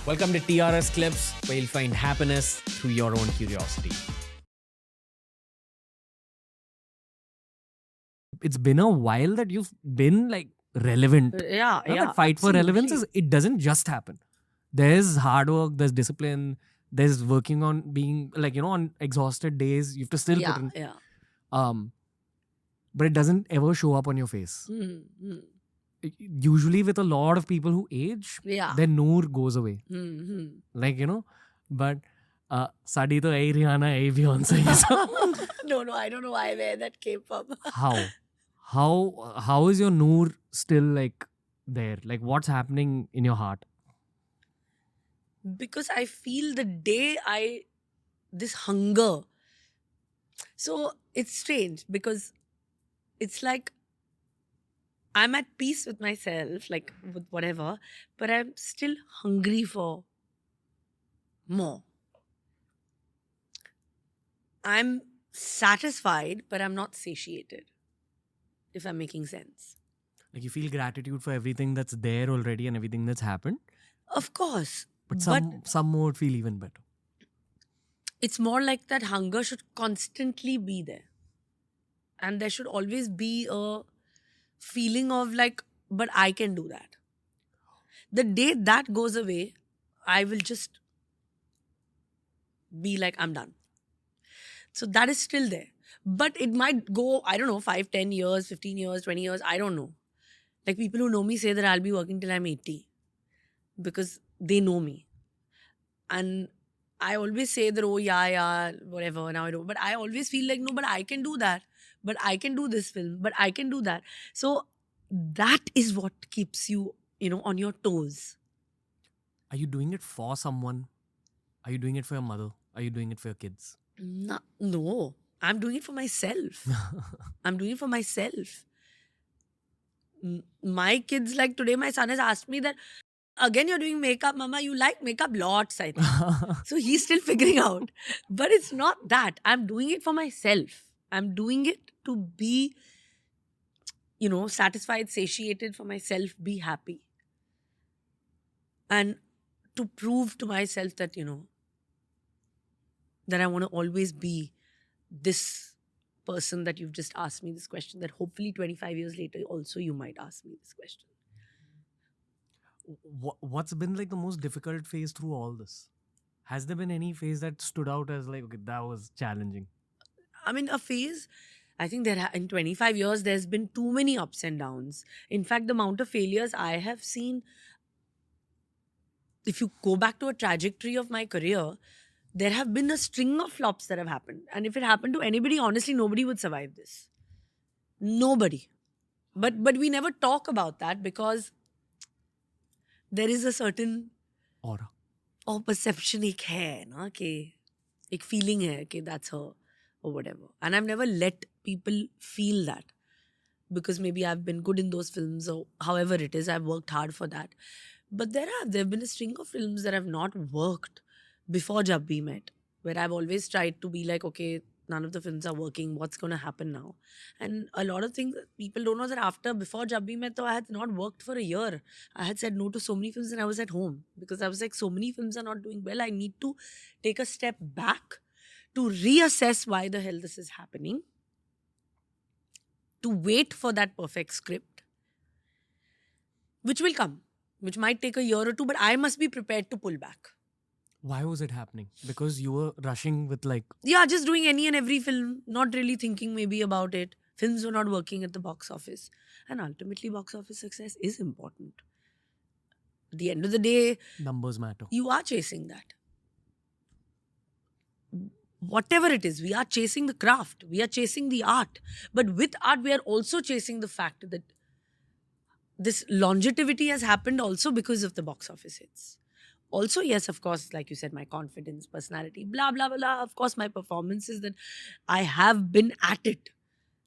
Welcome to TRS Clips, where you'll find happiness through your own curiosity. It's been a while that you've been like relevant. Yeah, That fight for relevance absolutely. it doesn't just happen. There's hard work, there's discipline, there's working on being on exhausted days. You have to still put in. Yeah. But it doesn't ever show up on your face. Mm-hmm. Usually with a lot of people who age, Yeah. their noor goes away. Mm-hmm. But Sadi to ai Rihanna, ai Beyonce. So No, I don't know where that came from. how is your noor still like there? Like what's happening in your heart? Because I feel the day this hunger. So it's strange because it's like I'm at peace with myself, like with whatever, but I'm still hungry for more. I'm satisfied, but I'm not satiated, if I'm making sense. Like you feel gratitude for everything that's there already and everything that's happened, Of course. but some more would feel even better. It's more like that hunger should constantly be there. And there should always be a feeling of like, but I can do that. The day that goes away, I will just be like, I'm done. So that is still there. But it might go, I don't know, 5, 10 years, 15 years, 20 years, I don't know. Like people who know me say that I'll be working till I'm 80 because they know me. And I always say that, oh, yeah, whatever, now I don't. But I always feel like, no, but I can do that. But I can do this film. But I can do that. So that is what keeps you, on your toes. Are you doing it for someone? Are you doing it for your mother? Are you doing it for your kids? No, I'm doing it for myself. I'm doing it for myself. My kids, like today, my son has asked me that, again, you're doing makeup, mama, you like makeup lots, I think. So he's still figuring out. But it's not that. I'm doing it for myself. I'm doing it to be, satisfied, satiated for myself, be happy. And to prove to myself that, that I want to always be this person that you've just asked me this question, that hopefully 25 years later also you might ask me this question. What's been like the most difficult phase through all this? Has there been any phase that stood out as like, okay, that was challenging? I mean, a phase, I think in 25 years, there's been too many ups and downs. In fact, the amount of failures I have seen, if you go back to a trajectory of my career, there have been a string of flops that have happened. And if it happened to anybody, honestly, nobody would survive this. Nobody. But we never talk about that because there is a certain Aura. or perception एक है ना कि एक feeling है कि that's her or whatever. And I've never let people feel that because maybe I've been good in those films or however it is, I've worked hard for that. But there have been a string of films that have not worked before Jab We Met, where I've always tried to be like, okay, none of the films are working. What's going to happen now? And a lot of things people don't know that before Jab We Met, though, I had not worked for a year. I had said no to so many films and I was at home because I was like, so many films are not doing well. I need to take a step back to reassess why the hell this is happening, to wait for that perfect script, which will come, which might take a year or two, but I must be prepared to pull back. Why was it happening? Because you were rushing with like... Yeah, just doing any and every film, not really thinking maybe about it. Films were not working at the box office. And ultimately, box office success is important. At the end of the day, numbers matter. You are chasing that. Whatever it is, we are chasing the craft. We are chasing the art. But with art, we are also chasing the fact that this longevity has happened also because of the box office hits. Also, yes, of course, like you said, my confidence, personality, blah, blah, blah. Of course, my performances, that I have been at it.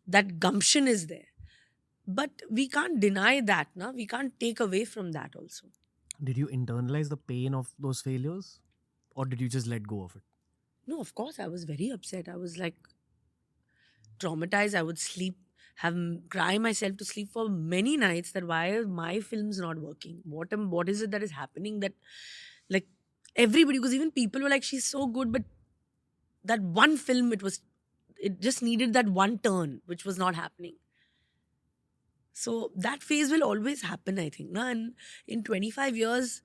That gumption is there. But we can't deny that. No? We can't take away from that also. Did you internalize the pain of those failures? Or did you just let go of it? No, of course, I was very upset. I was like traumatized. I would cry myself to sleep for many nights that why are my films not working? What is it that is happening that Like everybody, because even people were like, she's so good, but that one film, it just needed that one turn, which was not happening. So that phase will always happen, I think. Na? And in 25 years,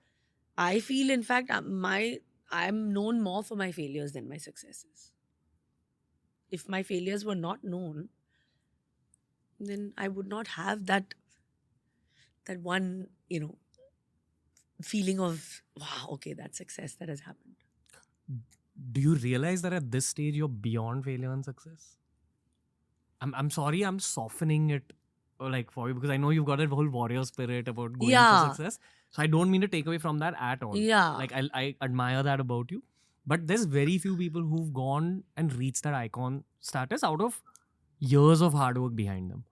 I feel, in fact, I'm known more for my failures than my successes. If my failures were not known, then I would not have that one, feeling of, wow, okay, that's success that has happened. Do you realize that at this stage you're beyond failure and success? I'm sorry, I'm softening it for you, because I know you've got that whole warrior spirit about going Yeah. for success. So I don't mean to take away from that at all. Yeah. Like I admire that about you. But there's very few people who've gone and reached that icon status out of years of hard work behind them.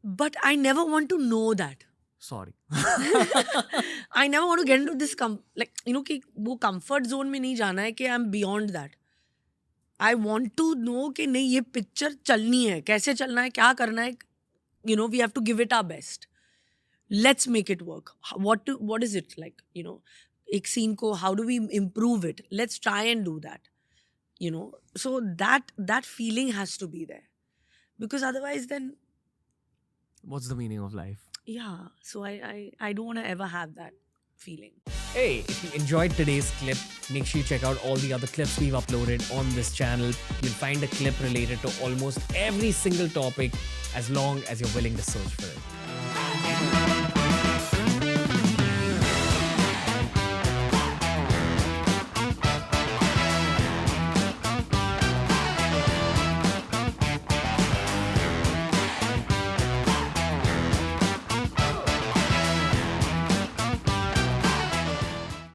But I never want to know that. Sorry. I never want to get into this कि वो comfort zone में नहीं जाना है कि I'm beyond that. I want to know कि नहीं, ये picture चलनी है, कैसे चलना है, क्या करना है. We have to give it our best. Let's make it work. What is it like? एक scene को how do we improve it? Let's try and do that. So that feeling has to be there, because otherwise then, what's the meaning of life? yeah. So I don't want to ever have that feeling. Hey, if you enjoyed today's clip, make sure you check out all the other clips we've uploaded on this channel. You'll find a clip related to almost every single topic, as long as you're willing to search for it.